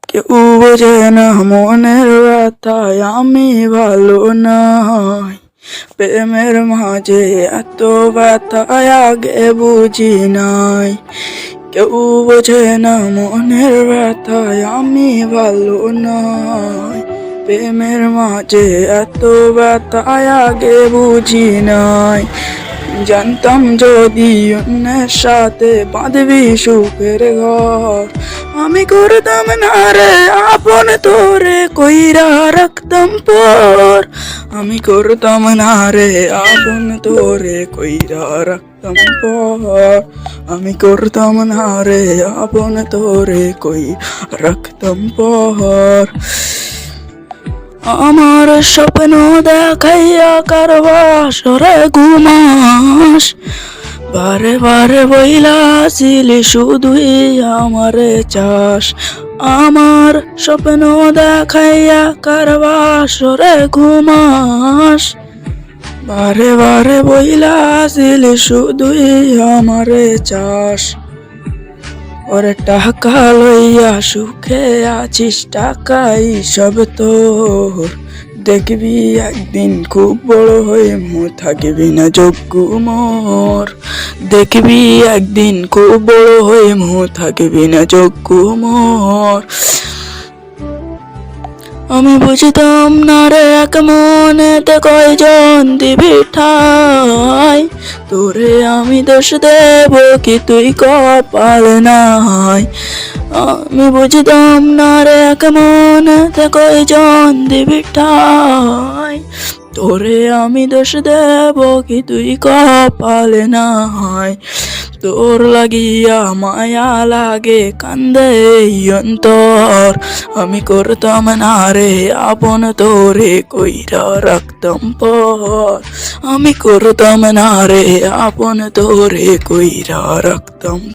কেউ বোঝে না মনের ব্যথায় আমি ভালো নাই। প্রেমের মাঝে এত ব্যথায় আগে বুঝি নাই। কেউ বোঝে না মনের ব্যথায় আমি ভালো নাই। প্রেমের মাঝে এত ব্যথায় আগে বুঝি নাই। জানতাম যদি অন্যের সাথে বাঁধবি সুখের ঘর, আমি করতাম না রে আপন তোরে কইরা রাখতাম পর। আমি করতাম না রে আপন তোরে কইরা রাখতাম পর। আমি করতাম না রে আপন তোরে কই রাখতাম পর। আমার স্বপ্ন দেখাইয়া কারবাস রে ঘুমাস, বারে বারে বইলাছিলি শুধুই আমারে চাস। আমার স্বপ্ন দেখাইয়া কারবাস রে ঘুমাস, বারে বারে বইলাছিলি শুধুই আমারে চাস। ওরে টাকা লইয়া সুখে আছিস, টাকাই সব তোর। দেখবি একদিন খুব বড় হয়ে থাকবি না যোগ্য মোর। দেখবি একদিন খুব বড় হয়ে থাকবি না যোগ্য মোর। আমি বুঝতাম না রে এক মনেতে কয়জন দিবি ঠাই। তোরে আমি দোষ দেব কি তুই কপাল নাই। আমি বুঝতাম না রে এক মনেতে কয়জন দিবি ঠাই। তোরে আমি দোষ দেব কি তুই কপাল নাই। তোর লাগিয়া মায়া লাগে কান্দে অন্তর, আমি করতাম না রে আপন তোরে কইরা রাখতাম পর। আমি করতাম না রে আপন তোরে কইরা রাখতাম।